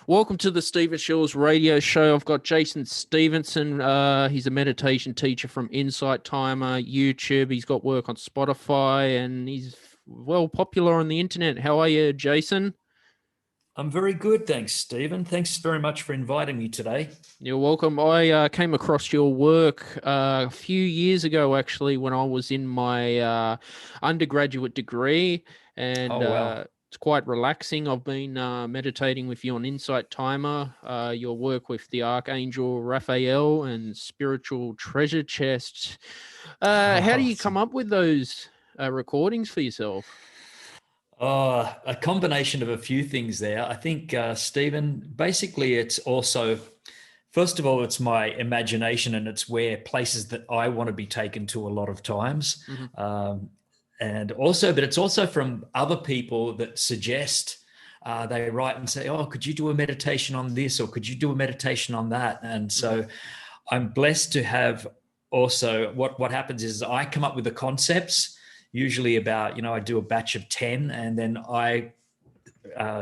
Welcome to the Stephen Shills radio show. I've got Jason Stephenson. He's a meditation teacher from Insight Timer, YouTube. He's got work on Spotify and he's well popular on the internet. How are you, Jason? I'm very good, thanks, Stephen. Thanks very much for inviting me today. You're welcome. I came across your work a few years ago, actually, when I was in my undergraduate degree, and Oh, wow. it's quite relaxing. I've been meditating with you on Insight Timer, your work with the Archangel Raphael and Spiritual Treasure Chest. How do you come Awesome. up with those recordings for yourself? A combination of a few things there. I think, Stephen, basically it's also, first of all, it's my imagination and it's where places that I want to be taken to a lot of times. Mm-hmm. But it's also from other people that suggest, they write and say, oh, could you do a meditation on this? Or could you do a meditation on that? And so I'm blessed to have also what happens is I come up with the concepts, usually about, I do a batch of 10 and then I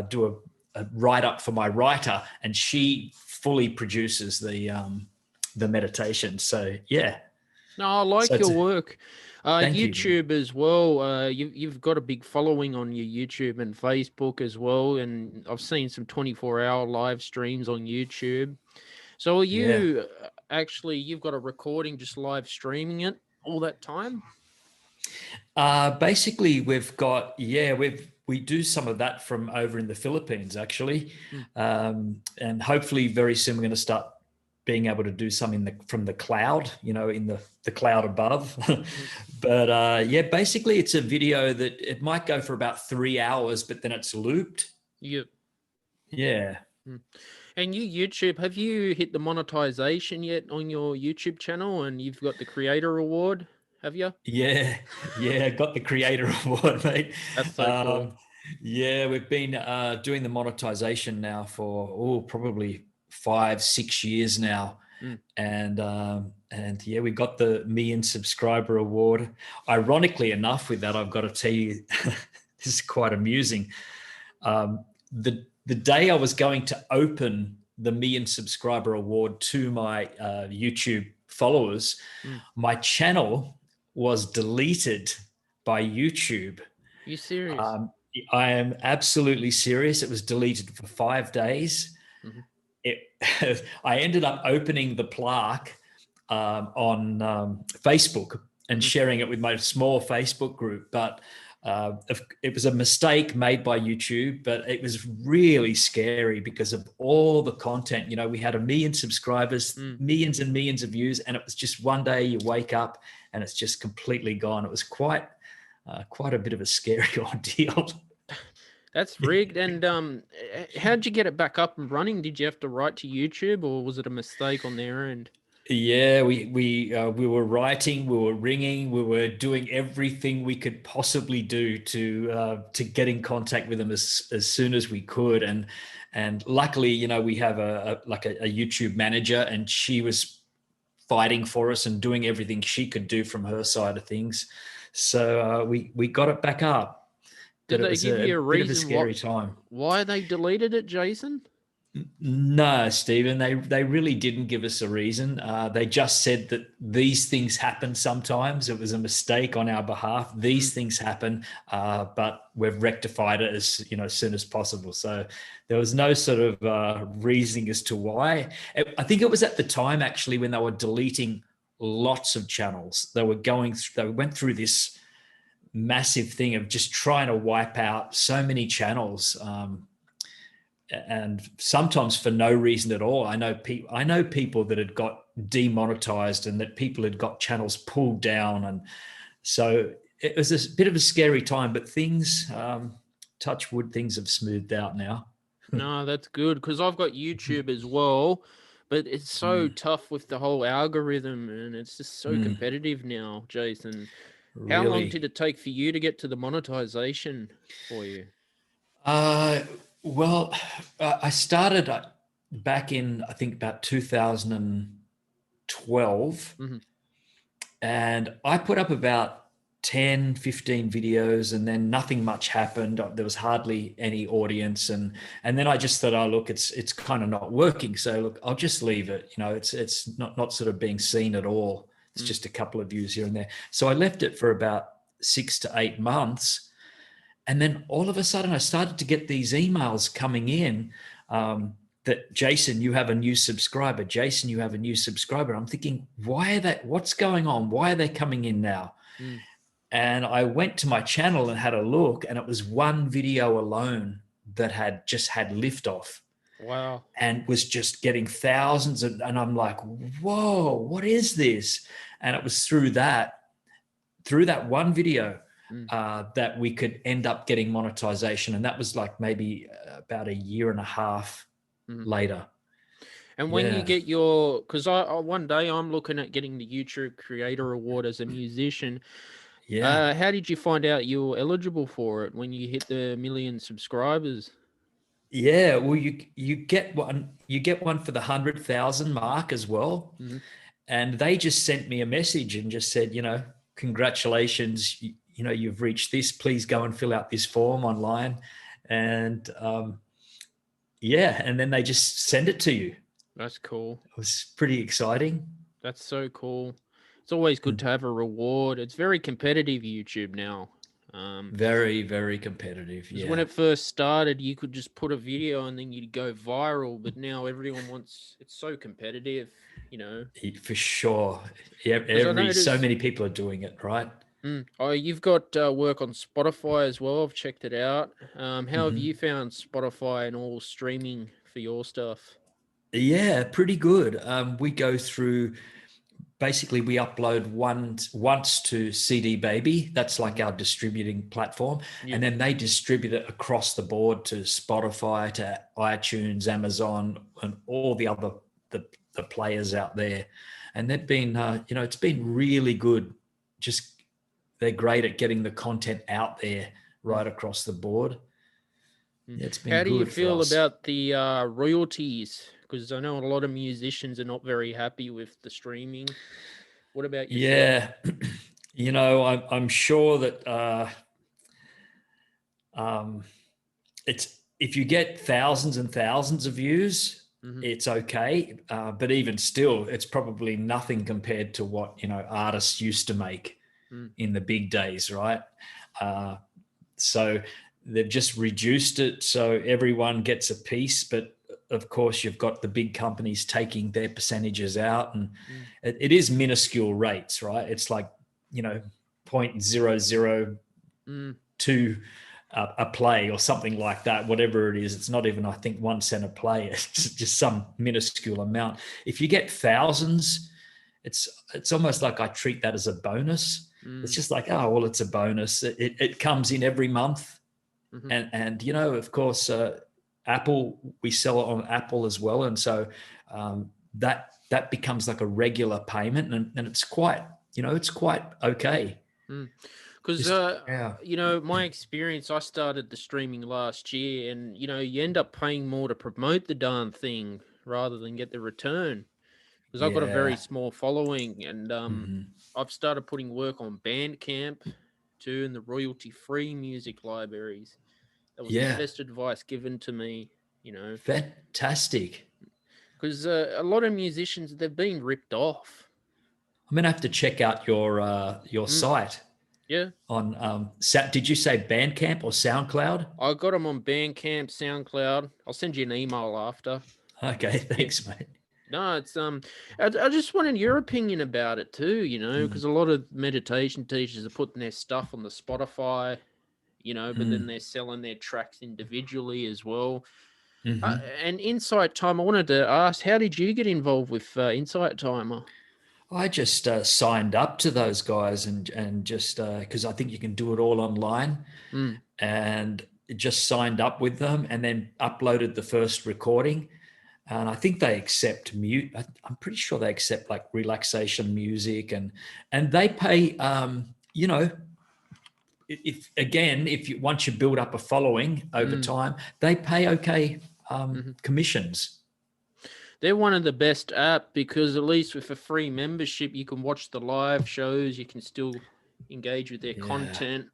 do a write-up for my writer and she fully produces the meditation. So, yeah. No, I like So your work. thank you. YouTube as well. You've got a big following on your YouTube and Facebook as well, and I've seen some 24-hour live streams on YouTube. So are Yeah. you actually, you've got a recording just live streaming it all that time? Basically, we do some of that from over in the Philippines, actually. And hopefully very soon we're going to start being able to do some from the cloud, in the cloud above. But basically it's a video that it might go for about 3 hours, but then it's looped. Yep. Yeah. And YouTube, have you hit the monetization yet on your YouTube channel and you've got the creator award? Have you? Yeah. Got the creator award, mate. That's so cool. Yeah, we've been doing the monetization now for probably 5-6 years now. And we got the million subscriber award. Ironically enough, with that, I've got to tell you, this is quite amusing. The day I was going to open the million subscriber award to my YouTube followers, my channel was deleted by YouTube. You serious? I am absolutely serious. It was deleted for 5 days. I ended up opening the plaque on Facebook and sharing it with my small Facebook group. But it was a mistake made by YouTube, but it was really scary because of all the content. We had 1 million subscribers, millions and millions of views, and it was just one day you wake up and it's just completely gone. It was quite a bit of a scary ordeal. That's rigged. And how'd you get it back up and running? Did you have to write to YouTube, or was it a mistake on their end? Yeah, we were writing, we were ringing, we were doing everything we could possibly do to get in contact with them as soon as we could. And luckily, we have a YouTube manager, and she was fighting for us and doing everything she could do from her side of things. So we got it back up. Did they give you a reason? Bit of a scary time. Why they deleted it, Jason? No, Stephen, they really didn't give us a reason. They just said that these things happen sometimes. It was a mistake on our behalf. These things happen, but we've rectified it as soon as possible. So there was no sort of reasoning as to why. I think it was at the time actually when they were deleting lots of channels. They went through this massive thing of just trying to wipe out so many channels. And sometimes for no reason at all. I know people that had got demonetized and that people had got channels pulled down. And so it was a bit of a scary time, but things, touch wood, things have smoothed out now. No, that's good, because I've got YouTube as well, but it's so tough with the whole algorithm, and it's just so competitive now, Jason. How long did it take for you to get to the monetization for you? Well, I started back in, I think, about 2012, and I put up about 10, 15 videos, and then nothing much happened. There was hardly any audience. And then I just thought, oh, look, it's kind of not working. So look, I'll just leave it. You know, it's not sort of being seen at all. It's just a couple of views here and there. So I left it for about 6 to 8 months. And then all of a sudden I started to get these emails coming in, that Jason, you have a new subscriber. Jason, you have a new subscriber. I'm thinking, what's going on? Why are they coming in now? And I went to my channel and had a look, and it was one video alone that had just had liftoff. Wow. And was just getting thousands and I'm like, whoa, what is this? And it was through that one video that we could end up getting monetization. And that was like maybe about a year and a half later. And when you get your, because I one day I'm looking at getting the YouTube Creator Award as a musician. Yeah. How did you find out you were eligible for it when you hit the 1 million subscribers? Yeah, well, you get one for the 100,000 mark as well, and they just sent me a message and just said, you know, congratulations, you know, you've reached this. Please go and fill out this form online, and and then they just send it to you. That's cool. It was pretty exciting. That's so cool. It's always good to have a reward. It's very competitive, YouTube now. Very, very competitive. Yeah. When it first started, you could just put a video and then you'd go viral. But now everyone wants. It's so competitive, you know. For sure. Yeah. So many people are doing it, right? Oh, you've got work on Spotify as well. I've checked it out. How have you found Spotify and all streaming for your stuff? Yeah, pretty good. We go through. Basically, we upload once to CD Baby. That's like our distributing platform. And then they distribute it across the board to Spotify, to iTunes, Amazon, and all the other the players out there. And they've been, it's been really good. Just they're great at getting the content out there right across the board. Yeah, it's been good. How do you feel about the royalties? Because I know a lot of musicians are not very happy with the streaming. What about yourself? Yeah, I'm sure that it's if you get thousands and thousands of views, it's okay. But even still, it's probably nothing compared to what artists used to make in the big days, right? So they've just reduced it so everyone gets a piece, but of course you've got the big companies taking their percentages out, and it is minuscule rates, right? It's like 0.002 a play or something like that, whatever it is. It's not even, I think, 1 cent a play. It's just some minuscule amount. If you get thousands, it's almost like I treat that as a bonus. It's just like, oh well, it's a bonus. It comes in every month, and of course Apple, we sell it on Apple as well, and so that becomes like a regular payment, and it's quite okay. Because my experience, I started the streaming last year, and you end up paying more to promote the darn thing rather than get the return. Because I've got a very small following, and I've started putting work on Bandcamp too, and the royalty-free music libraries. That was the best advice given to me, Fantastic. Because a lot of musicians, they've been ripped off. I'm gonna have to check out your site. Yeah. On did you say Bandcamp or SoundCloud? I got them on Bandcamp, SoundCloud. I'll send you an email after. Okay, thanks, mate. No, it's I just wanted your opinion about it too, because a lot of meditation teachers are putting their stuff on the Spotify, but then they're selling their tracks individually as well. And Insight Time, I wanted to ask, how did you get involved with Insight Timer? I just signed up to those guys and just because I think you can do it all online, and just signed up with them and then uploaded the first recording. And I think they accept mute. I'm pretty sure they accept like relaxation music, and they pay. If once you build up a following over time, they pay okay commissions. They're one of the best app because at least with a free membership, you can watch the live shows. You can still engage with their Yeah. content.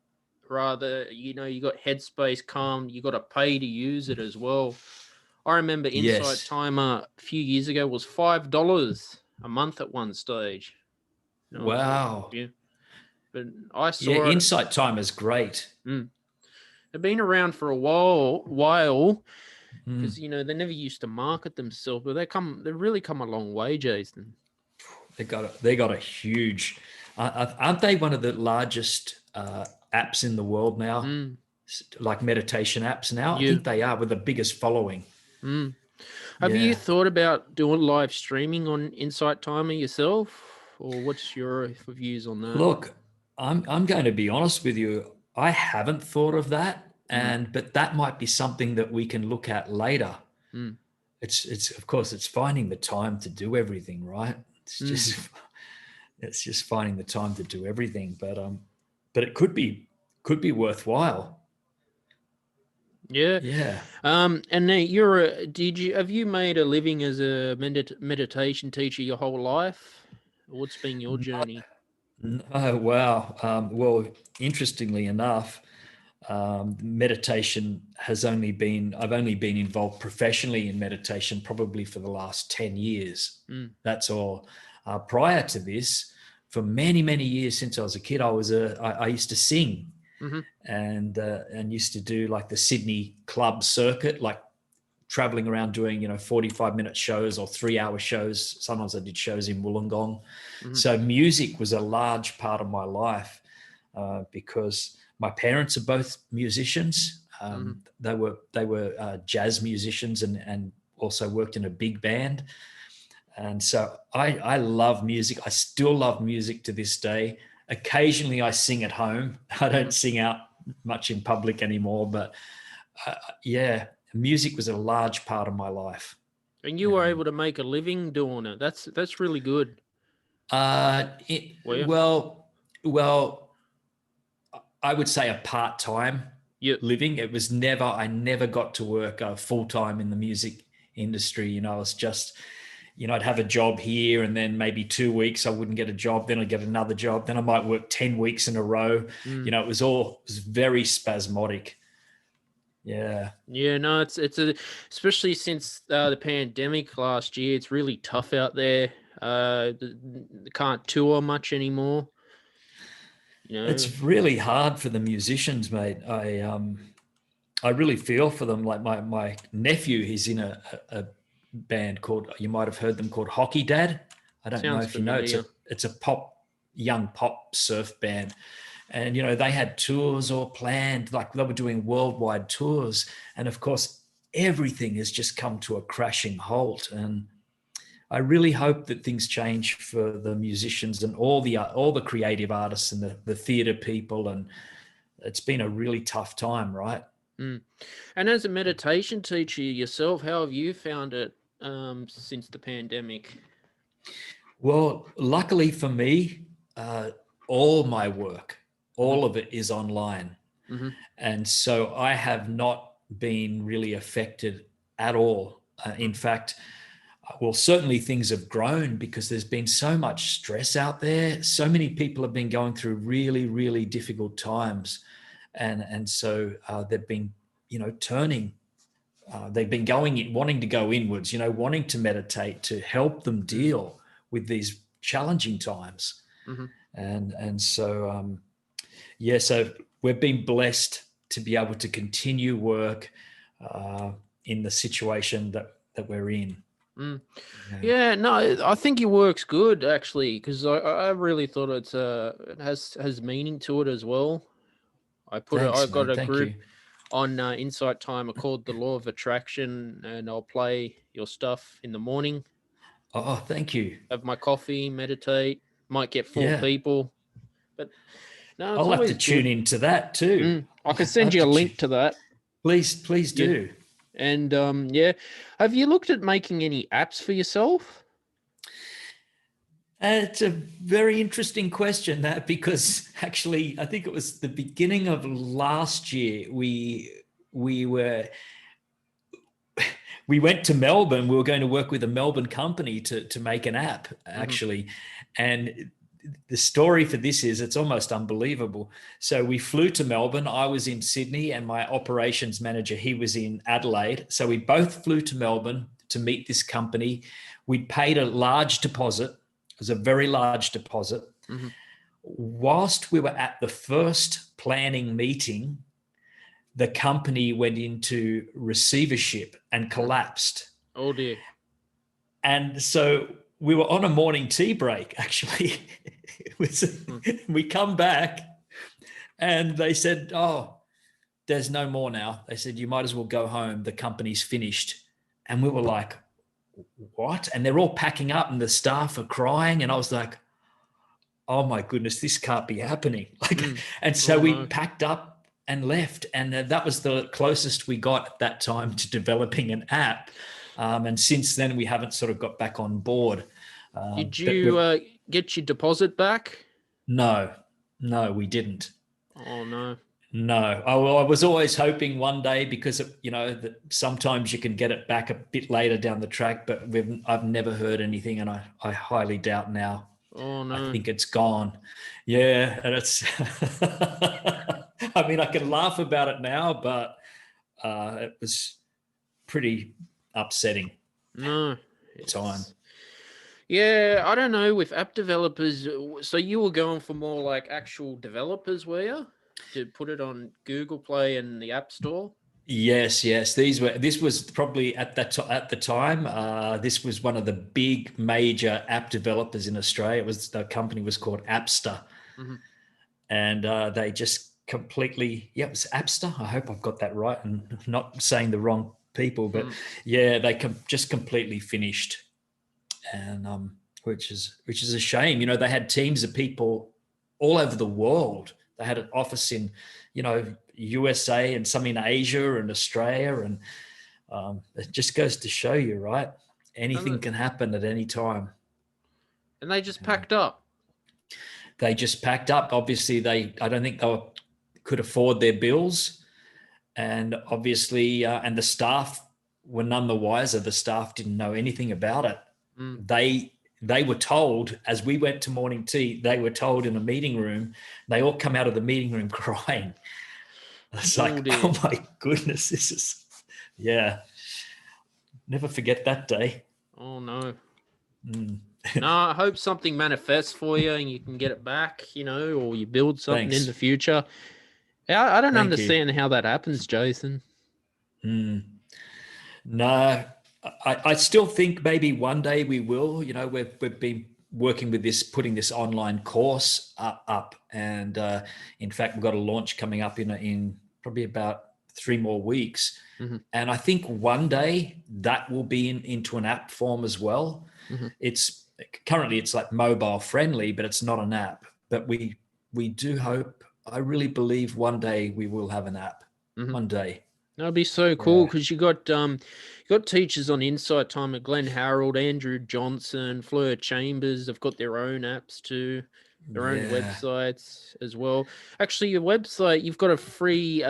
Rather, you got Headspace, Calm, you got to pay to use it as well. I remember Insight Yes. Timer a few years ago was $5 a month at one stage. Wow. Yeah. But I Yeah, saw it. Insight Timer is great. They've been around for a while because Mm. they never used to market themselves, but they really come a long way, Jason. They got a huge. Aren't they one of the largest apps in the world now? Like meditation apps now. Yeah. I think they are, with the biggest following. Have you Yeah. thought about doing live streaming on Insight Timer yourself, or what's your views on that? Look, I'm going to be honest with you. I haven't thought of that, but that might be something that we can look at later. It's of course it's finding the time to do everything, right? It's just finding the time to do everything, but it could be worthwhile. Yeah. Yeah. And now have you made a living as a meditation teacher your whole life? What's been your journey? Oh, wow. Well, interestingly enough, meditation I've only been involved professionally in meditation probably for the last 10 years. That's all. Prior to this, for many, many years since I was a kid, I used to sing. And used to do like the Sydney club circuit, like traveling around doing 45-minute shows or 3-hour shows. Sometimes I did shows in Wollongong. So music was a large part of my life because my parents are both musicians. They were jazz musicians and also worked in a big band. And so I love music. I still love music to this day. Occasionally I sing at home. I don't sing out much in public anymore, but yeah, music was a large part of my life. And you were able to make a living doing it. That's really good. Well, I would say a part-time living. It was I never got to work full-time in the music industry. I was just, I'd have a job here and then maybe 2 weeks I wouldn't get a job. Then I'd get another job. Then I might work 10 weeks in a row. It was very spasmodic. Yeah. Yeah, no, especially since the pandemic last year, it's really tough out there. They can't tour much anymore. It's really hard for the musicians, mate. I really feel for them. Like my nephew, he's in a band called, you might have heard them, called Hockey Dad. I don't know if familiar. you know. It's a young pop surf band. And, they had tours all planned, like they were doing worldwide tours. And of course, everything has just come to a crashing halt. And I really hope that things change for the musicians and all the creative artists and the theater people. And it's been a really tough time, right? And as a meditation teacher yourself, how have you found it since the pandemic? Well, luckily for me, all my work, all of it is online. And so I have not been really affected at all. In fact, well, certainly things have grown because there's been so much stress out there. So many people have been going through really, really difficult times. And so they've been, turning. They've been wanting to go inwards, wanting to meditate to help them deal with these challenging times. And so, so we've been blessed to be able to continue work in the situation that we're in. Yeah, no, I think your work's good actually, because I really thought it has meaning to it as well. I've got a group on Insight Timer called The Law of Attraction, and I'll play your stuff in the morning. Oh, thank you. Have my coffee, meditate. Might get 4 people, but no, I'll have to tune into that too. I can send you a link to that. Please do. And have you looked at making any apps for yourself? It's a very interesting question, that, because actually I think it was the beginning of last year we went to Melbourne. We were going to work with a Melbourne company to make an app actually. And the story for this is it's almost unbelievable. So we flew to Melbourne. I was in Sydney, and my operations manager, he was in Adelaide. So we both flew to Melbourne to meet this company. We'd paid a large deposit. It was a very large deposit. Mm-hmm. Whilst we were at the first planning meeting, the company went into receivership and collapsed. Oh dear. And so we were on a morning tea break, actually. We come back and they said, oh, there's no more now. They said, you might as well go home. The company's finished. And we were like, what? And they're all packing up and the staff are crying. And I was like, oh my goodness, this can't be happening. And so we packed up and left. And that was the closest we got at that time to developing an app. And since then, we haven't sort of got back on board. Did you get your deposit back? No, we didn't. Oh, no. No, I was always hoping one day, because, that sometimes you can get it back a bit later down the track, but I've never heard anything, and I highly doubt now. Oh, no. I think it's gone. Yeah, and it's, I mean, I can laugh about it now, but it was pretty upsetting. No. At the time. Yeah, I don't know, with app developers, so you were going for more like actual developers, were you? To put it on Google Play and the App Store? Yes. This was probably at the time. This was one of the big major app developers in Australia. The company was called Appster, mm-hmm. and they just completely. Yeah, it was Appster. I hope I've got that right and not saying the wrong people, but yeah, they just completely finished, and which is a shame. They had teams of people all over the world. They had an office in, USA and some in Asia and Australia. And it just goes to show you, right? Anything can happen at any time. And they just packed up. They just packed up. Obviously, I don't think they could afford their bills. And obviously, and the staff were none the wiser. The staff didn't know anything about it. They were told, as we went to morning tea, they were told in a meeting room, they all come out of the meeting room crying. It's like, oh my goodness, yeah. Never forget that day. Oh no. No, I hope something manifests for you and you can get it back, or you build something in the future. I don't understand how that happens, Jason. No. I still think maybe one day we will. We've been working with this, putting this online course up, and in fact, we've got a launch coming up in probably about 3 more weeks. Mm-hmm. And I think one day that will be into an app form as well. Mm-hmm. It's currently like mobile friendly, but it's not an app. But we do hope. I really believe one day we will have an app. Mm-hmm. One day. That'd be so cool, because you got teachers on Insight Time at Glenn Harold, Andrew Johnson, Fleur Chambers. They've got their own apps too, their own websites as well. Actually, your website, you've got a free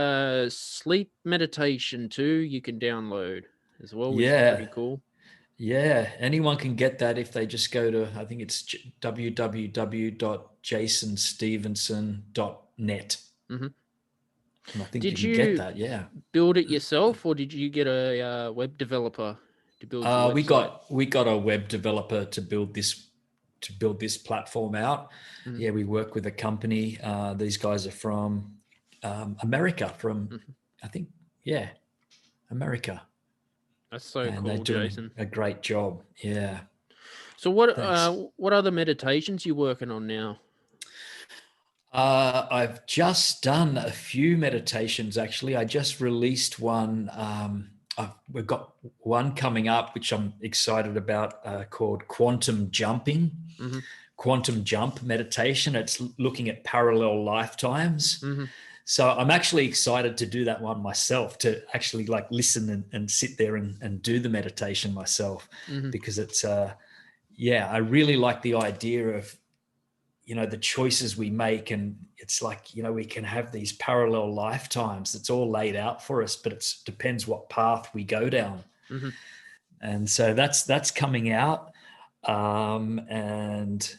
sleep meditation too. You can download as well, which is pretty cool. Yeah, anyone can get that if they just go to, I think it's www.jasonstephenson.net. Mm-hmm. And I think you can get that, yeah. Build it yourself, or did you get a web developer to build your website? We got a web developer to build this platform out. Mm-hmm. Yeah, we work with a company. These guys are from America, I think, America. That's so and cool, they're doing Jason. A great job. Yeah. So what other meditations are you working on now? I've just done a few meditations, actually. I just released one. We've got one coming up, which I'm excited about, called Quantum Jumping. Mm-hmm. Quantum Jump Meditation. It's looking at parallel lifetimes. Mm-hmm. So I'm actually excited to do that one myself, to actually listen and sit there and do the meditation myself, because it's, I really like the idea of, the choices we make. And it's like, we can have these parallel lifetimes. It's all laid out for us, but it depends what path we go down. Mm-hmm. And so that's coming out. And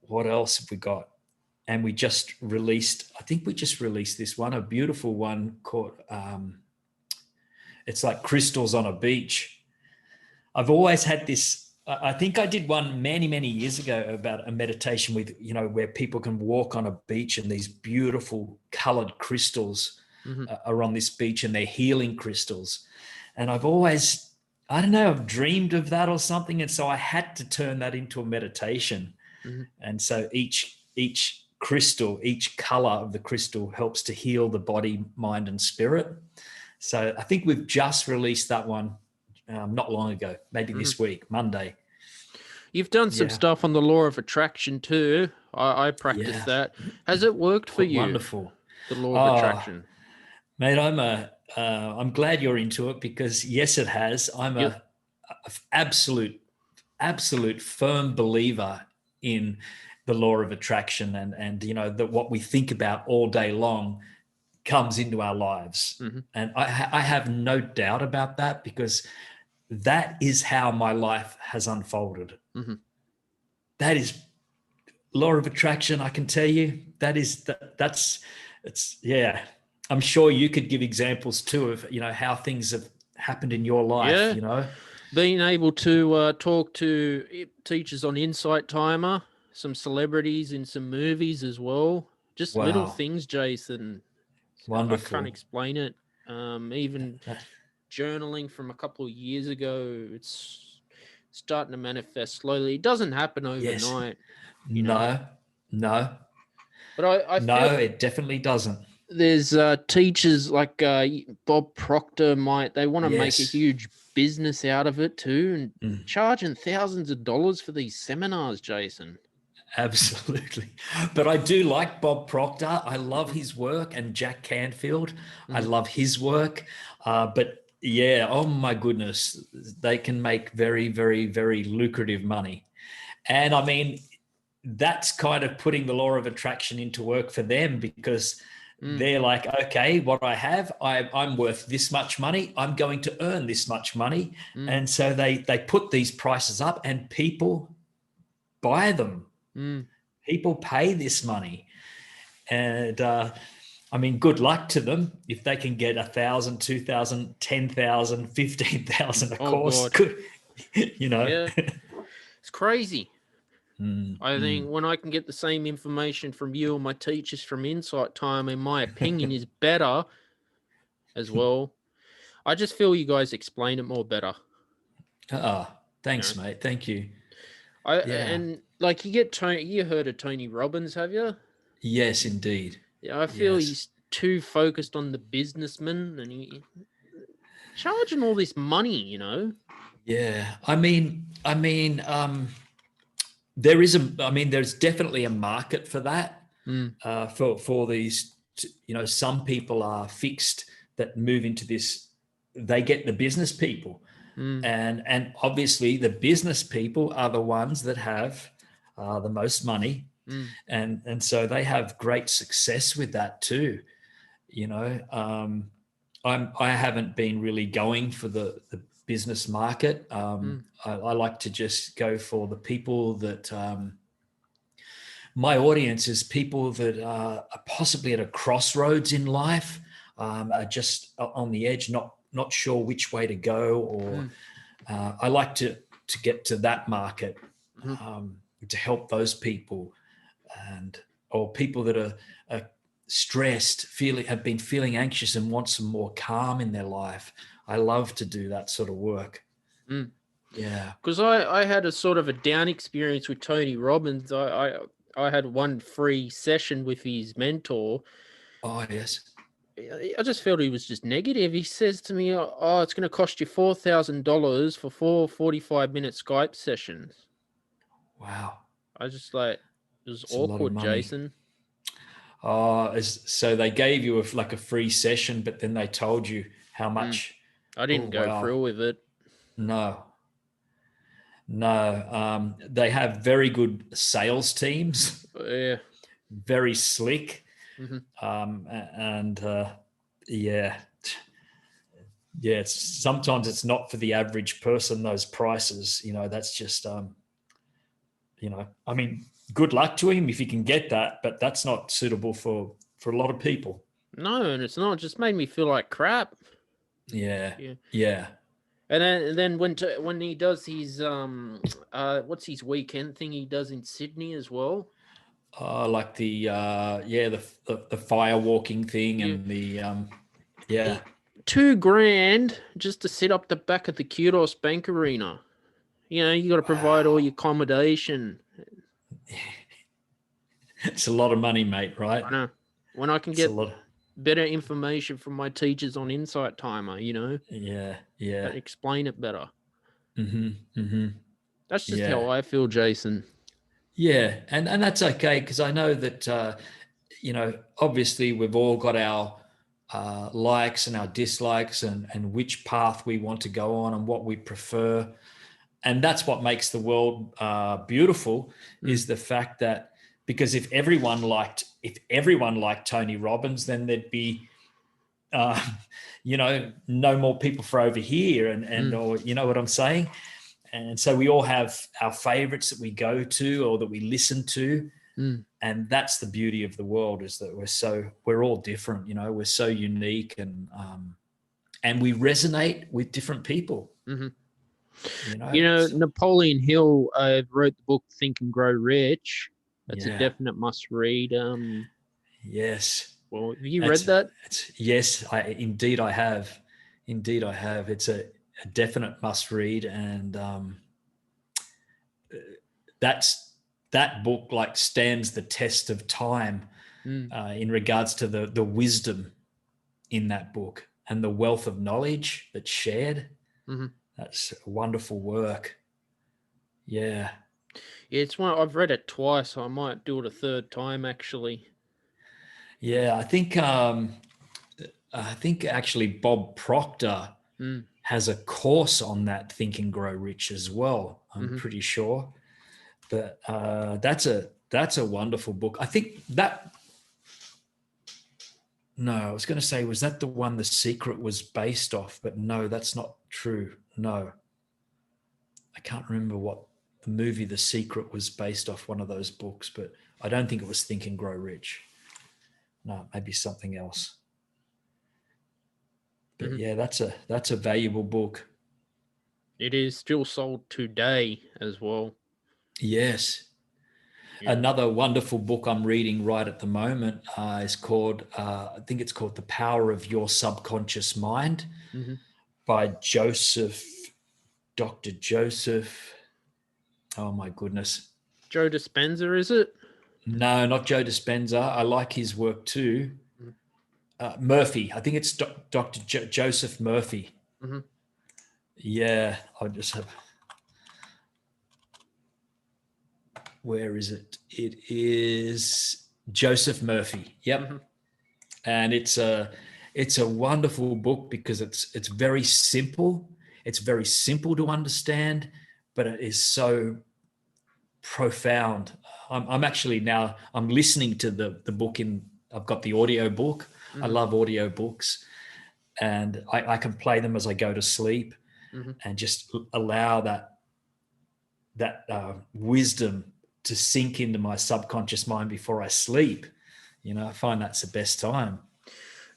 what else have we got? And we just released this one, a beautiful one called, it's like crystals on a beach. I've always had this, I think I did one many, many years ago about a meditation with, where people can walk on a beach and these beautiful colored crystals are on this beach, and they're healing crystals. And I've always, I don't know, I've dreamed of that or something. And so I had to turn that into a meditation. And so each crystal, each color of the crystal helps to heal the body, mind, and spirit. So I think we've just released that one not long ago, maybe this week, Monday. You've done some stuff on the law of attraction too. I practice that. Has it worked for you? Wonderful. The law of attraction. Mate, I'm glad you're into it, because yes, it has. I'm a absolute firm believer in the law of attraction, and that what we think about all day long comes into our lives. And I have no doubt about that, because that is how my life has unfolded. That is law of attraction. I can tell you I'm sure you could give examples too of, how things have happened in your life, Being able to talk to teachers on Insight Timer, some celebrities in some movies as well. Just little things, Jason. Wonderful. I can't explain it. Even journaling from a couple of years ago, it's starting to manifest slowly. It doesn't happen overnight. No. But I feel it definitely doesn't. There's teachers like Bob Proctor they want to make a huge business out of it too, and charging thousands of dollars for these seminars, Jason. Absolutely. But I do like Bob Proctor. I love his work, and Jack Canfield. I love his work. But yeah, oh my goodness, they can make very, very, very lucrative money. And I mean, that's kind of putting the law of attraction into work for them, because they're like, okay, what I have, I'm worth this much money. I'm going to earn this much money. And so they put these prices up, and people buy them. People pay this money. And I mean, good luck to them if they can get 1,000, 2,000, 10,000, 15,000 a course. Good, Yeah. It's crazy. I think when I can get the same information from you and my teachers from Insight Time, in my opinion, is better as well. I just feel you guys explain it more better. Thanks, mate. Thank you. And like you heard of Tony Robbins, have you? Yes, indeed. Yeah, I feel he's too focused on the businessman, and he charging all this money, Yeah, I mean, there's definitely a market for that. For these, some people are fixed that move into this. They get the business people, and obviously the business people are the ones that have the most money, and so they have great success with that too. I haven't been really going for the business market. I like to just go for the people that my audience is people that are possibly at a crossroads in life, are just on the edge, not sure which way to go, or I like to get to that market, to help those people, or people that are stressed, have been feeling anxious and want some more calm in their life. I love to do that sort of work. Yeah, because I had a sort of a down experience with Tony Robbins. I had one free session with his mentor. Oh yes. I just felt he was just negative. He says to me, "Oh, it's going to cost you $4,000 for 4 45-minute Skype sessions." Wow. I just it was It's awkward, Jason. So they gave you a free session, but then they told you how much. I didn't go through with it. No. They have very good sales teams. Yeah. Very slick. Sometimes it's not for the average person, those prices, that's just I mean, good luck to him if he can get that, but that's not suitable for a lot of people. No, and it's not. It just made me feel like crap. Yeah. And then when he does his what's his weekend thing he does in Sydney as well? Like the fire walking thing and the $2,000 just to sit up the back of the Kudos Bank Arena. You got to provide all your accommodation. It's a lot of money, mate, right? I know. When I can get better information from my teachers on Insight Timer, Yeah. Explain it better. Mm-hmm. That's just how I feel, Jason. Yeah, and that's okay, because I know that obviously we've all got our likes and our dislikes and which path we want to go on and what we prefer, and that's what makes the world beautiful. Is the fact that, because if everyone liked Tony Robbins, then there'd be no more people for over here, and or you know what I'm saying. And so we all have our favorites that we go to or that we listen to. And that's the beauty of the world, is that we're all different, we're so unique, and we resonate with different people. Napoleon Hill wrote the book Think and Grow Rich. That's a definite must read. Yes. Well, have you read that? Yes, indeed I have. It's a definite must read, and that book stands the test of time in regards to the wisdom in that book and the wealth of knowledge that's shared. That's wonderful work. Yeah, it's one I've read it twice, so I might do it a third time actually. Yeah, I think actually Bob Proctor has a course on that Think and Grow Rich as well. I'm pretty sure, but that's a wonderful book. I think that. No, I was going to say, was that the one The Secret was based off? But no, that's not true. No, I can't remember what the movie The Secret was based off one of those books, but I don't think it was Think and Grow Rich. No, maybe something else. But yeah, that's a valuable book. It is still sold today as well. Yes. Yeah. Another wonderful book I'm reading right at the moment is called, I think it's called The Power of Your Subconscious Mind by Dr. Joseph. Oh my goodness. Joe Dispenza, is it? No, not Joe Dispenza. I like his work too. Murphy. I think it's Dr. Joseph Murphy. Yeah, I'll just have. Where is it? It is Joseph Murphy. Yep. And it's a wonderful book because it's very simple. It's very simple to understand, but it is so profound. I'm actually now I'm listening to the book I've got the audio book. I love audio books, and I can play them as I go to sleep and just allow that wisdom to sink into my subconscious mind before I sleep. I find that's the best time.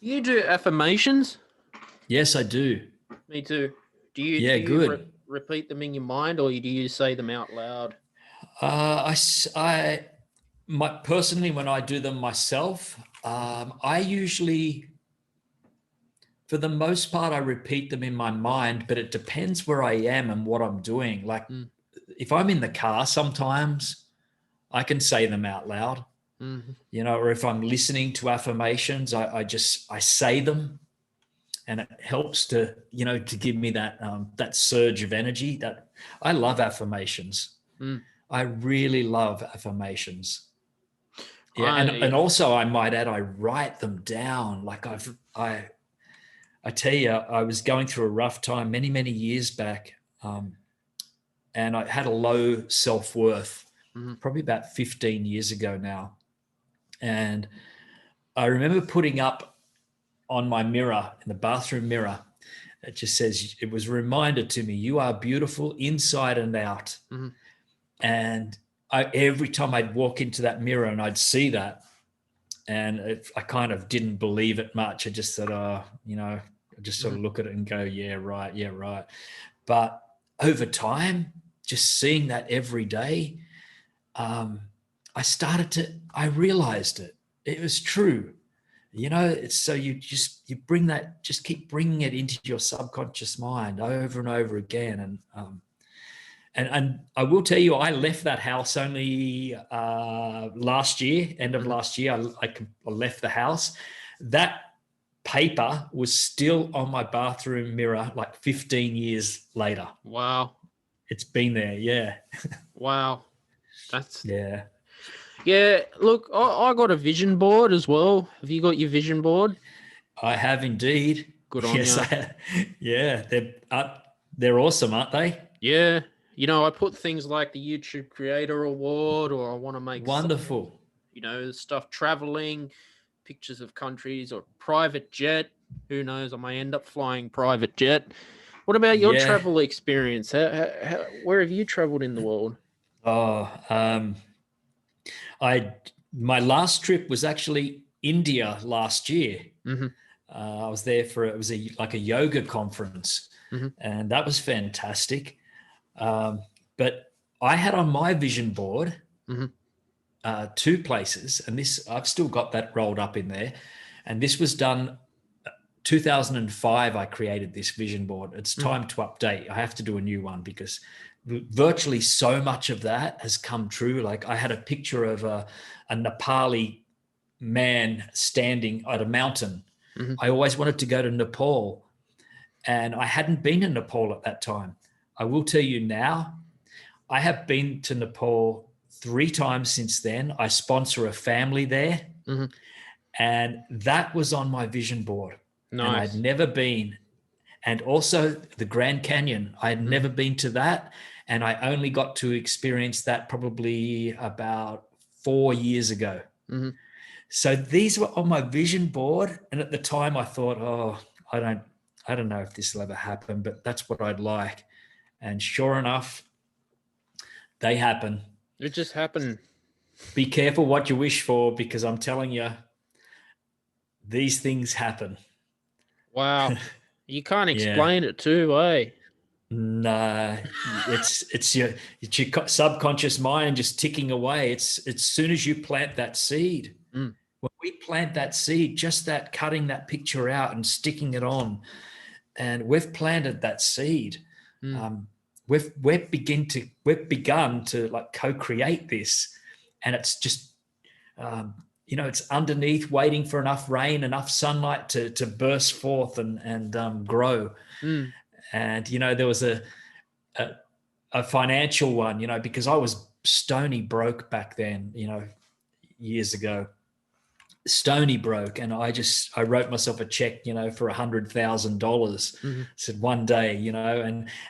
You do affirmations? Yes, I do. Me too. Do you repeat them in your mind, or do you say them out loud? Personally, when I do them myself, I usually, for the most part, I repeat them in my mind, but it depends where I am and what I'm doing. Like if I'm in the car, sometimes I can say them out loud, or if I'm listening to affirmations, I say them, and it helps to give me that surge of energy. That I love affirmations. I really love affirmations. Yeah, and also I might add, I write them down. Like I tell you, I was going through a rough time many years back, and I had a low self-worth, probably about 15 years ago now. And I remember putting up on my mirror, in the bathroom mirror, it just says, it was a reminder to me, you are beautiful inside and out. And every time I'd walk into that mirror and I'd see that, and I kind of didn't believe it much. I just said, I just sort of look at it and go, yeah, right. But over time, just seeing that every day, I realized it. It was true. It's so you bring that, just keep bringing it into your subconscious mind over and over again. And I will tell you, I left that house only last year, end of last year. I left the house. That paper was still on my bathroom mirror like 15 years later. Wow. It's been there. Yeah. Wow. That's yeah. Yeah, look, I got a vision board as well. Have you got your vision board? I have indeed. Good on you. Yeah, they're awesome, aren't they? Yeah. I put things like the YouTube Creator Award, or I want to make wonderful. Stuff traveling, pictures of countries, or private jet. Who knows? I may end up flying private jet. What about your travel experience? Where have you traveled in the world? Oh, my last trip was actually India last year. Mm-hmm. I was there it was like a yoga conference, and that was fantastic. But I had on my vision board 2 places, and I've still got that rolled up in there. And this was done 2005. I created this vision board. It's time to update. I have to do a new one because virtually so much of that has come true. Like, I had a picture of a Nepali man standing at a mountain. I always wanted to go to Nepal, and I hadn't been in Nepal at that time. I will tell you now, I have been to Nepal 3 times since then. I sponsor a family there, and that was on my vision board. Nice. And I'd never been. And also the Grand Canyon, I had never been to that. And I only got to experience that probably about 4 years ago. So these were on my vision board. And at the time I thought, I don't know if this will ever happen, but that's what I'd like. And sure enough, they happen. It just happened. Be careful what you wish for, because I'm telling you, these things happen. Wow. You can't explain it too, eh? No, it's your subconscious mind just ticking away. It's as soon as you plant that seed. When we plant that seed, just that cutting that picture out and sticking it on, and we've planted that seed. We've begun to like co-create this, and it's just it's underneath, waiting for enough rain, enough sunlight to burst forth and grow. And there was a financial one, because I was stony broke back then, years ago, stony broke, and I wrote myself a check, for $100,000. Said one day,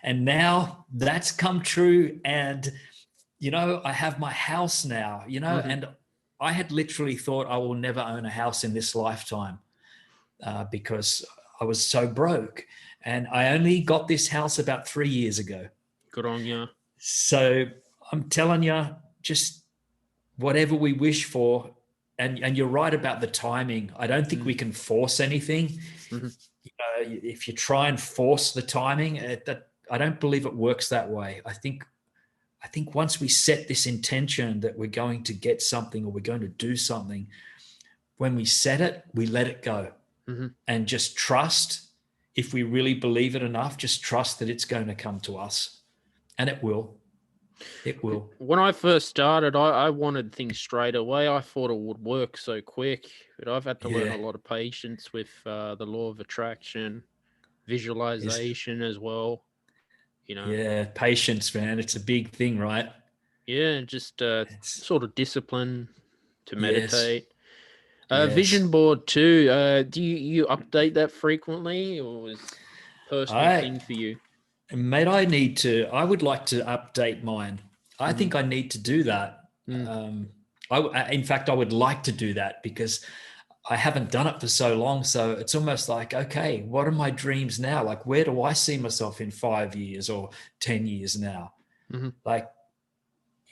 and now that's come true, and I have my house now, and I had literally thought I will never own a house in this lifetime because I was so broke. And I only got this house about 3 years ago. Good on you. So I'm telling you, just whatever we wish for, and you're right about the timing. I don't think we can force anything. If you try and force the timing, I don't believe it works that way. I think once we set this intention that we're going to get something or we're going to do something, when we set it, we let it go and just trust. If we really believe it enough, just trust that it's going to come to us, and it will. It will. When I first started, I wanted things straight away. I thought it would work so quick, but I've had to learn a lot of patience with the law of attraction, visualization as well. Yeah, patience, man. It's a big thing, right? Yeah, just sort of discipline to meditate. Yes. Vision board too. Do you update that frequently, or is it a personal thing for you? Mate, I would like to update mine. I think I need to do that. In fact, I would like to do that because I haven't done it for so long. So it's almost like, okay, what are my dreams now? Like, where do I see myself in 5 years or 10 years now? Like,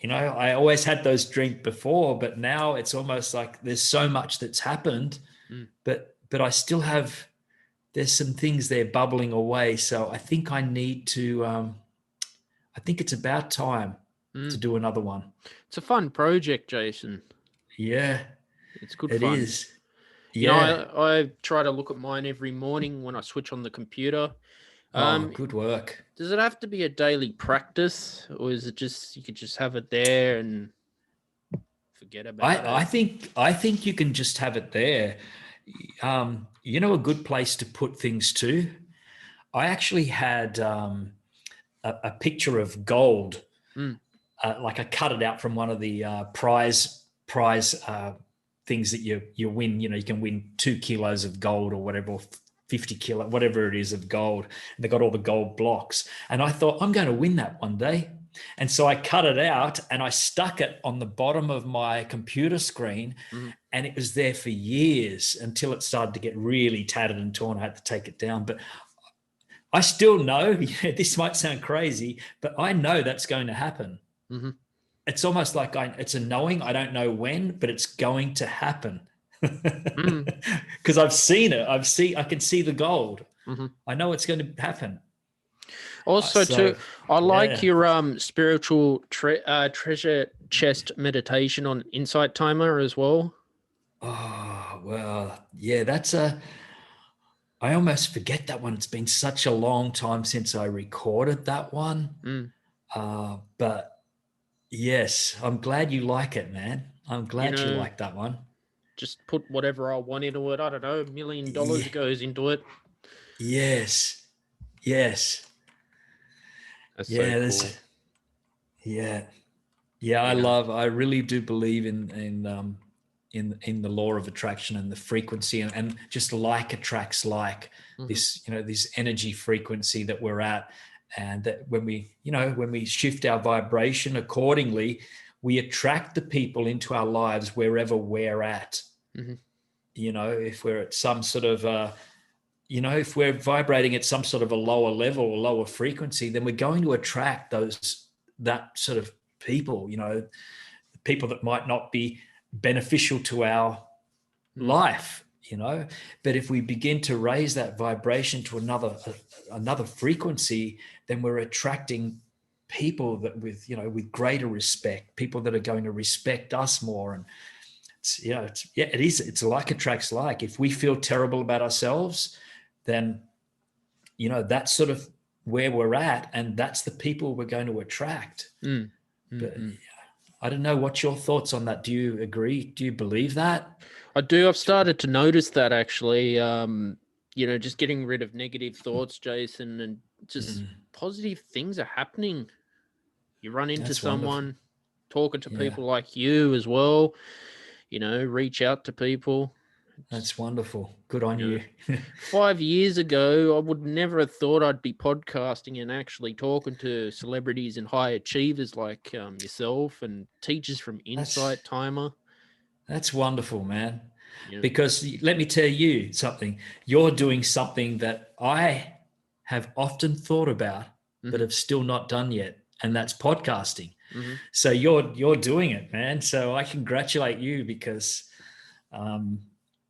I always had those dreams before, but now it's almost like there's so much that's happened, but I still have, there's some things there bubbling away. So I think I need to, I think it's about time to do another one. It's a fun project, Jason. Yeah, it's good it fun. is. Yeah. I try to look at mine every morning when I switch on the computer. Good work. Does it have to be a daily practice, or is it just you could just have it there and forget about it? I think you can just have it there. A good place to put things too. I actually had a picture of gold. Like I cut it out from one of the prize things that you win. You can win 2 kilos of gold or whatever, or 50 kilo, whatever it is of gold. And they got all the gold blocks. And I thought, I'm going to win that one day. And so I cut it out and I stuck it on the bottom of my computer screen, and it was there for years until it started to get really tattered and torn. I had to take it down. But I still know, this might sound crazy, but I know that's going to happen. It's almost like it's a knowing. I don't know when, but it's going to happen. Because I've seen it. I can see the gold. I know it's going to happen. Also, too, I like your spiritual treasure chest meditation on Insight Timer as well. Oh, well, yeah, I almost forget that one. It's been such a long time since I recorded that one. But yes, I'm glad you like it, man. I'm glad you like that one. Just put whatever I want into it. I don't know, $1 million goes into it. Yes. That's so cool. Yeah. I really do believe in the law of attraction and the frequency, and just like attracts like. This, this energy frequency that we're at, and that when we shift our vibration accordingly, we attract the people into our lives wherever we're at. If we're at some sort of if we're vibrating at some sort of a lower level or lower frequency, then we're going to attract that sort of people, people that might not be beneficial to our life, but if we begin to raise that vibration to another frequency, then we're attracting people that with greater respect, people that are going to respect us more. And it's like attracts like. If we feel terrible about ourselves, then that's sort of where we're at, and that's the people we're going to attract. But I don't know, what's your thoughts on that? Do you agree? Do you believe that? I do. I've started to notice that, actually. Just getting rid of negative thoughts, Jason, and just positive things are happening. You run into someone, talking to people like you as well, reach out to people. That's wonderful. Good on you. 5 years ago, I would never have thought I'd be podcasting and actually talking to celebrities and high achievers like yourself and teachers from Insight Timer. That's wonderful, man. Because let me tell you something. You're doing something that I have often thought about, but have still not done yet, and that's podcasting. So you're doing it, man. So I congratulate you, because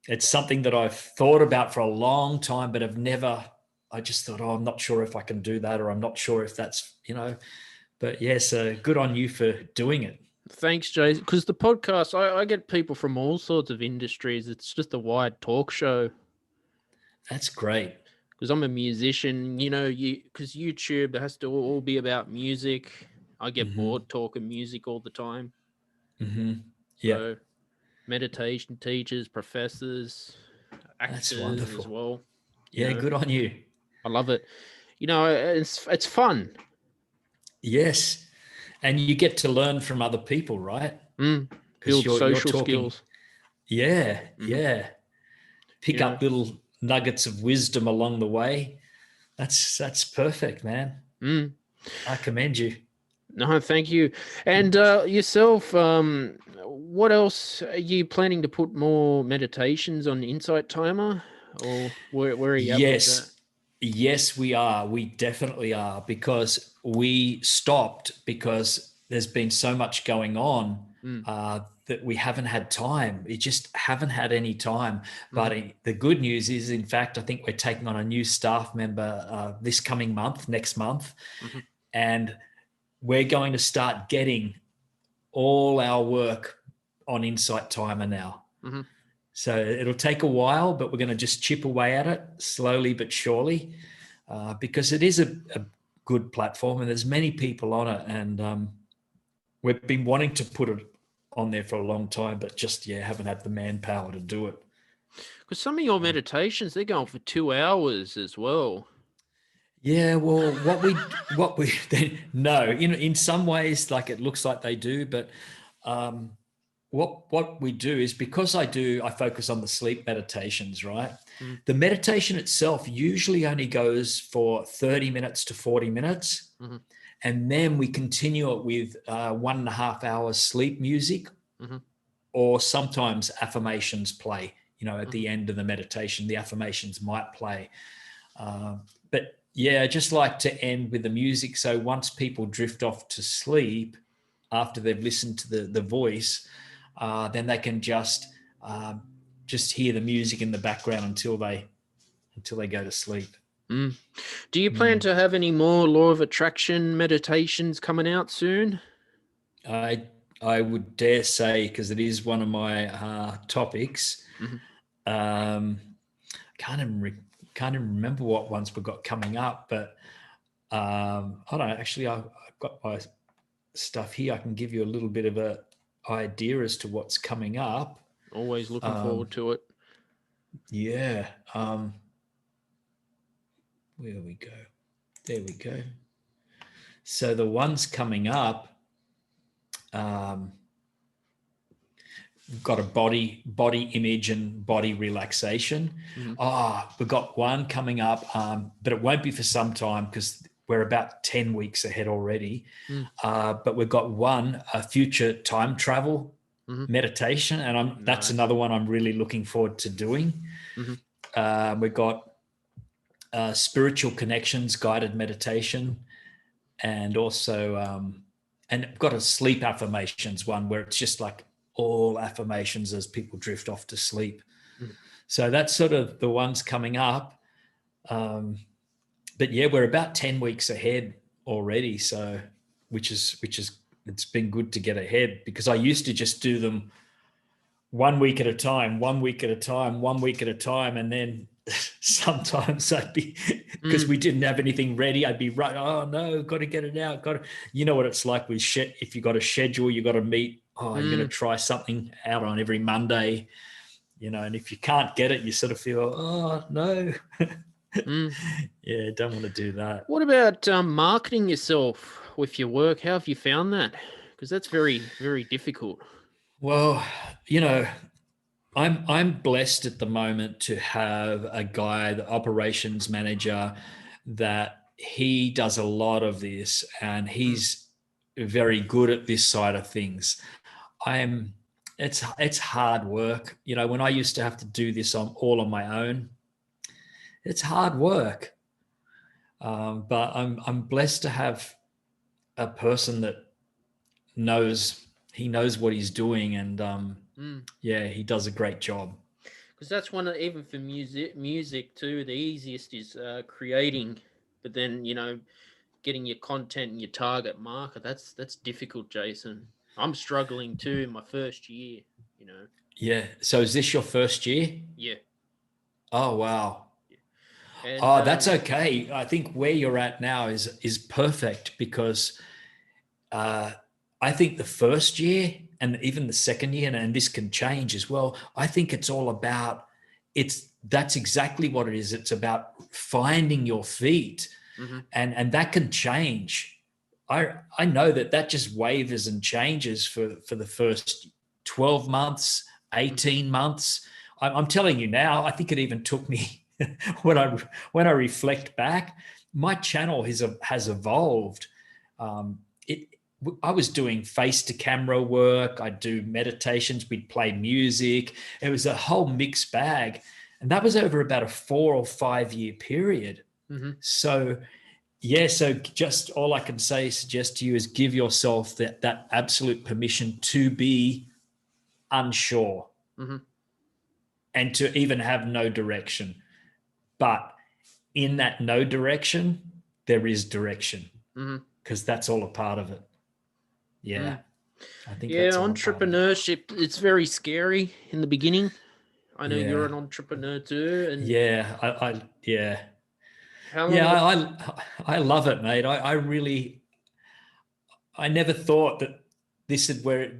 it's something that I've thought about for a long time, but I just thought, I'm not sure if I can do that, or I'm not sure if that's, but so good on you for doing it. Thanks, Jason. Because the podcast, I get people from all sorts of industries. It's just a wide talk show. That's great. Because I'm a musician, because YouTube has to all be about music. I get bored talking music all the time. So meditation teachers, professors, actors as well. Good on you. I love it. It's fun. Yes. And you get to learn from other people, right? Build social skills. Yeah. Pick up little nuggets of wisdom along the way. That's perfect, man. I commend you. No, thank you. And yourself, what else are you planning to put more meditations on Insight Timer, or where are you at with that? Yes, we are. We definitely are, because we stopped because there's been so much going on Mm. that we haven't had time. We just haven't had any time. But Mm-hmm. the good news is, in fact, I think we're taking on a new staff member this coming month, next month, Mm-hmm. and we're going to start getting all our work on Insight Timer now. Mm-hmm. So it'll take a while, but we're going to just chip away at it slowly but surely, because it is a good platform and there's many people on it. And we've been wanting to put it on there for a long time, but just, haven't had the manpower to do it. Because some of your meditations, they're going for 2 hours as well. Yeah, well, no, in some ways, like it looks like they do, but what we do is, because I focus on the sleep meditations, right? Mm. The meditation itself usually only goes for 30 minutes to 40 minutes. Mm-hmm. And then we continue it with 1.5 hours sleep music, Mm-hmm. or sometimes affirmations play, at the Mm-hmm. end of the meditation, the affirmations might play. But yeah, I just like to end with the music. So once people drift off to sleep after they've listened to the voice, then they can just hear the music in the background until they go to sleep. Mm. Do you plan to have any more law of attraction meditations coming out soon? I would dare say, because it is one of my topics. Mm-hmm. Can't even remember what ones we've got coming up, but I don't know. Actually, I've got my stuff here. I can give you a little bit of a idea as to what's coming up. Always looking forward to it. Yeah. Where we go? There we go. So the ones coming up, we've got a body image and body relaxation. Mm-hmm. We've got one coming up, but it won't be for some time because we're about 10 weeks ahead already. Mm. But we've got a future time travel Mm-hmm. meditation, and that's another one I'm really looking forward to doing. Mm-hmm. We've got spiritual connections guided meditation, and also and I've got a sleep affirmations one where it's just like all affirmations as people drift off to sleep. So that's sort of the ones coming up. But yeah, we're about 10 weeks ahead already. So which is it's been good to get ahead, because I used to just do them 1 week at a time, 1 week at a time, 1 week at a time. And then sometimes I'd be, because we didn't have anything ready, I'd be right. Oh no, got to get it out. You know what it's like with if you got a schedule, you got to meet. You're going to try something out on every Monday, and if you can't get it, you sort of feel, oh no. Yeah, don't want to do that. What about marketing yourself with your work? How have you found that? Because that's very, very difficult. Well, I'm blessed at the moment to have a guy, the operations manager, that he does a lot of this, and he's very good at this side of things. It's hard work. When I used to have to do this all on my own, it's hard work. But I'm blessed to have a person that knows what he's doing, and he does a great job. Because that's one of, even for music too, the easiest is creating, but then getting your content and your target market, that's difficult, Jason. I'm struggling too in my first year. Yeah. So is this your first year? Yeah. Oh wow. And, that's okay. I think where you're at now is perfect, because I think the first year and even the second year, and this can change as well, I think it's all about, that's exactly what it is. It's about finding your feet, and that can change. I know that just wavers and changes for the first 12 months, 18 months. I'm telling you now, I think it even took me when I reflect back, my channel has evolved. I was doing face to camera work. I'd do meditations. We'd play music. It was a whole mixed bag. And that was over about a 4 or 5 year period. So, Yeah, so just all I can suggest to you is give yourself that absolute permission to be unsure and to even have no direction. But in that no direction, there is direction, because that's all a part of it. Yeah. I think that's all entrepreneurship, it's very scary in the beginning. I know you're an entrepreneur too. And how long I love it, mate. I never thought that this is where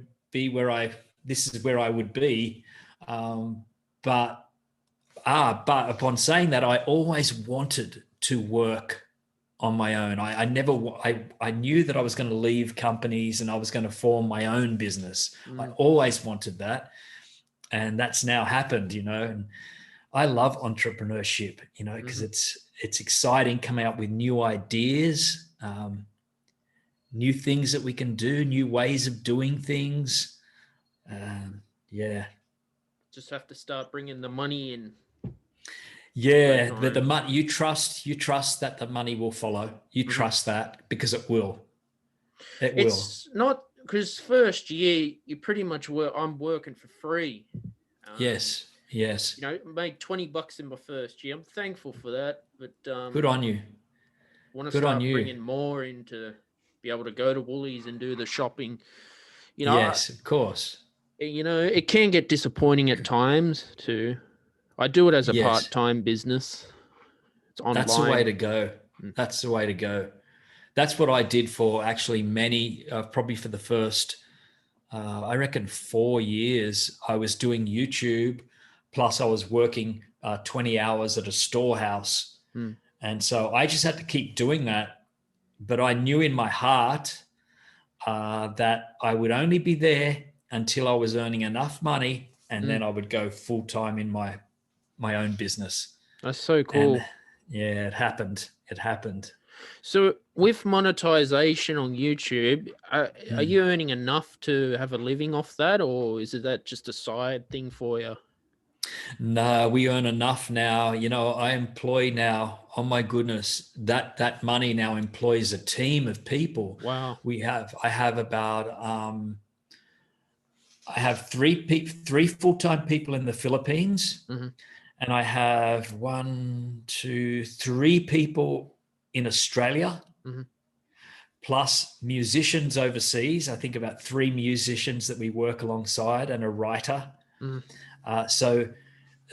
I would be. But upon saying that, I always wanted to work on my own. I knew that I was going to leave companies and I was going to form my own business. I always wanted that. And that's now happened, and I love entrepreneurship, because it's exciting coming up with new ideas, new things that we can do, new ways of doing things. Just have to start bringing the money in. Yeah, but the money, you trust that the money will follow. You trust that, because it will. It's not, because first year you pretty much I'm working for free. Yes. Made $20 in my first year. I'm thankful for that, but good on you. Want to start bringing more in to be able to go to Woolies and do the shopping. Yes, of course. It can get disappointing at times too. I do it as a part-time business. It's online. That's the way to go. That's the way to go. That's what I did for actually probably for the first, I reckon 4 years. I was doing YouTube, plus I was working 20 hours at a storehouse. And so I just had to keep doing that. But I knew in my heart that I would only be there until I was earning enough money, and then I would go full-time in my own business. That's so cool. And it happened. So with monetization on YouTube, are you earning enough to have a living off that, or is that just a side thing for you? No, we earn enough now. I employ now, oh my goodness, that money now employs a team of people. Wow. I have three full-time people in the Philippines, and I have 3 people in Australia, plus musicians overseas. I think about 3 musicians that we work alongside, and a writer. So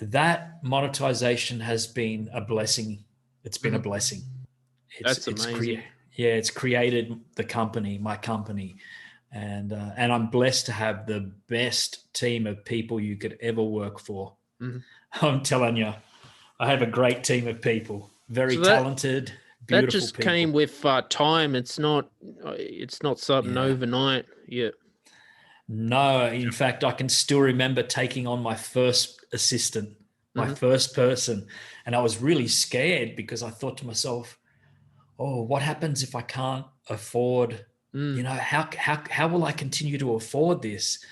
that monetization has been a blessing. It's been a blessing. That's amazing. It's created my company. And I'm blessed to have the best team of people you could ever work for. I'm telling you, I have a great team of people, very talented, beautiful that just people. Came with time. It's not something overnight. Yeah. No, in fact, I can still remember taking on my first assistant, my first person, and I was really scared because I thought to myself, "Oh, what happens if I can't afford? How will I continue to afford this?"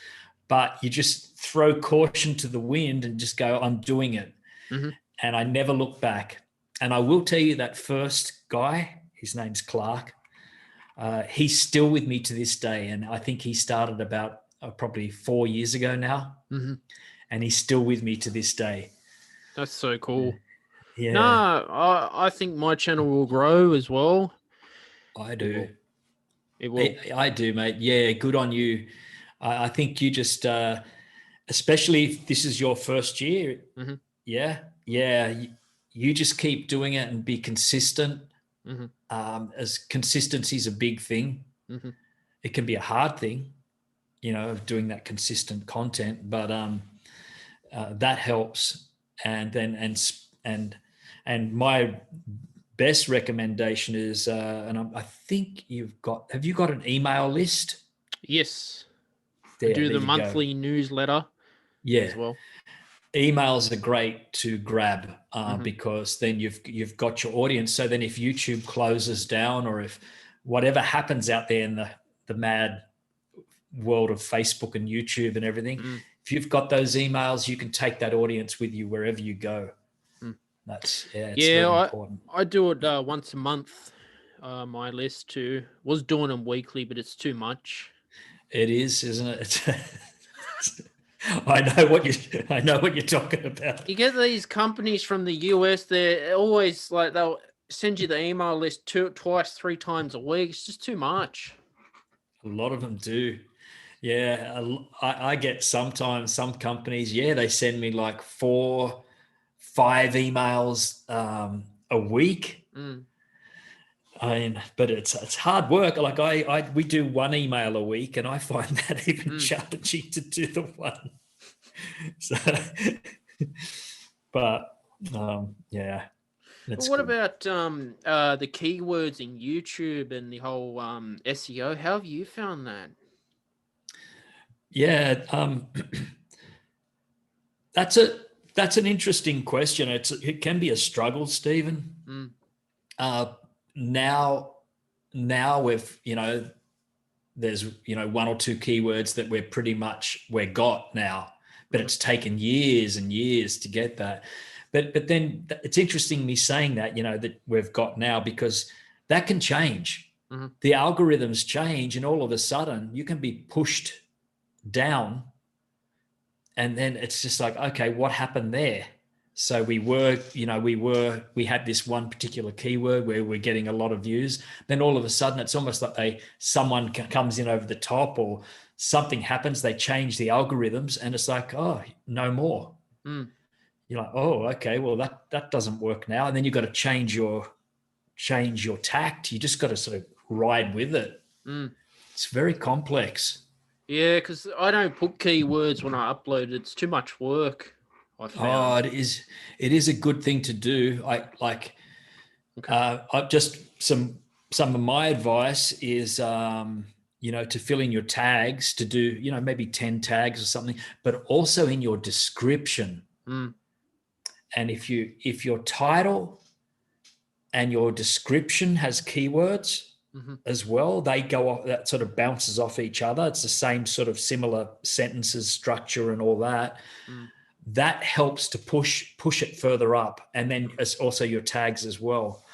But you just throw caution to the wind and just go, "I'm doing it," and I never look back. And I will tell you, that first guy, his name's Clark. He's still with me to this day, and I think he started about probably 4 years ago now, and he's still with me to this day. That's so cool. Yeah. No, I think my channel will grow as well. I do. It will. I do, mate. Yeah, good on you. I think you just, especially if this is your first year, you just keep doing it and be consistent. As consistency is a big thing. It can be a hard thing, doing that consistent content, but that helps. And then my best recommendation is, I think have you got an email list? Yes. I do the monthly newsletter as well. Emails are great to grab because then you've got your audience. So then if YouTube closes down, or if whatever happens out there in the mad world of Facebook and YouTube and everything, if you've got those emails, you can take that audience with you wherever you go. That's very important. I do it once a month. my list too. Was doing them weekly, but it's too much. It is, isn't it? I know what you're talking about. You get these companies from the US, they're always like, they'll send you the email list twice, 3 times a week. It's just too much. A lot of them do. Yeah, I get sometimes some companies, they send me like 4-5 emails a week. I mean, but it's hard work. Like we do 1 email a week, and I find that even challenging to do the one. So, but yeah. But what about the keywords in YouTube and the whole SEO? How have you found that? Yeah, that's an interesting question. It can be a struggle, Stephen. Now we've there's 1 or 2 keywords that we're got now, but it's taken years and years to get that. But then it's interesting me saying that that we've got now, because that can change. The algorithms change, and all of a sudden you can be pushed down, and then it's just like, okay, what happened there? So we had this one particular keyword where we're getting a lot of views. Then all of a sudden it's almost like someone comes in over the top, or something happens, they change the algorithms, and it's like, oh, no more. You're like, oh, okay, well that doesn't work now. And then you've got to change your tact. You just got to sort of ride with it. It's very complex. Yeah, because I don't put keywords when I upload. It's too much work, I found. Oh, it is a good thing to do. Just some of my advice is to fill in your tags, to do maybe 10 tags or something, but also in your description. And if your title and your description has keywords as well, they go off, that sort of bounces off each other. It's the same sort of similar sentences, structure, and all that. That helps to push it further up. And then it's also your tags as well.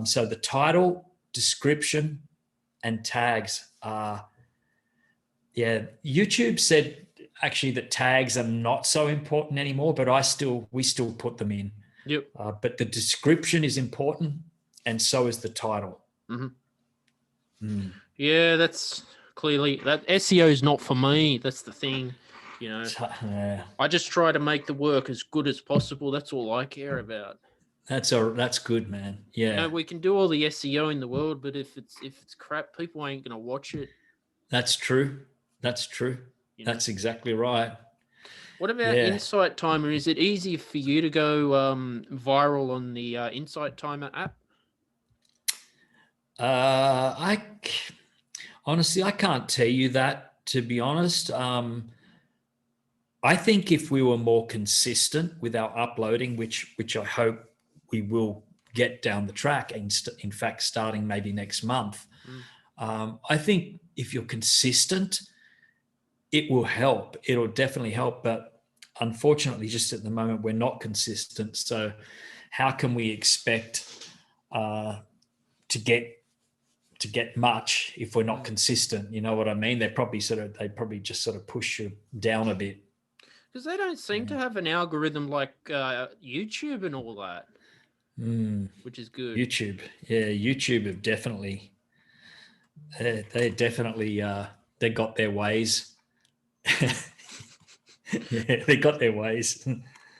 So the title, description, and tags are, YouTube said actually that tags are not so important anymore, but we still put them in. Yep. But the description is important, and so is the title. Yeah, that's clearly, that SEO is not for me. That's the thing. I just try to make the work as good as possible. That's all I care about. That's good, man. Yeah. We can do all the SEO in the world, but if it's crap, people ain't gonna watch it. That's true. That's exactly right. What about Insight Timer? Is it easy for you to go viral on the Insight Timer app? Honestly, I can't tell you that, to be honest. I think if we were more consistent with our uploading, which I hope we will get down the track, and in fact, starting maybe next month, I think if you're consistent, it will help. It'll definitely help. But unfortunately, just at the moment, we're not consistent. So how can we expect to get much if we're not consistent? You know what I mean? They probably just sort of push you down a bit. Because they don't seem to have an algorithm like YouTube and all that, which is good. YouTube have definitely, they got their ways. They got their ways.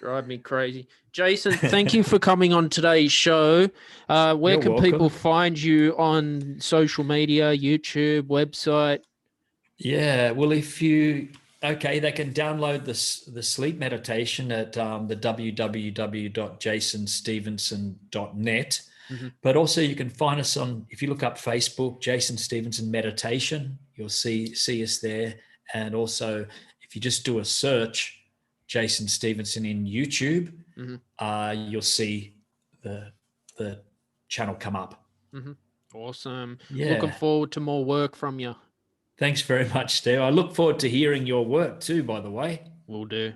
Drive me crazy. Jason, thank you for coming on today's show. Where can people find you on social media, YouTube, website? Yeah, well, they can download the sleep meditation at the www.jasonstephenson.net. But also you can find us if you look up Facebook, Jason Stephenson Meditation, you'll see us there. And also if you just do a search, Jason Stephenson in YouTube, you'll see the channel come up. Awesome. Yeah. Looking forward to more work from you. Thanks very much, Steve. I look forward to hearing your work too, by the way. Will do.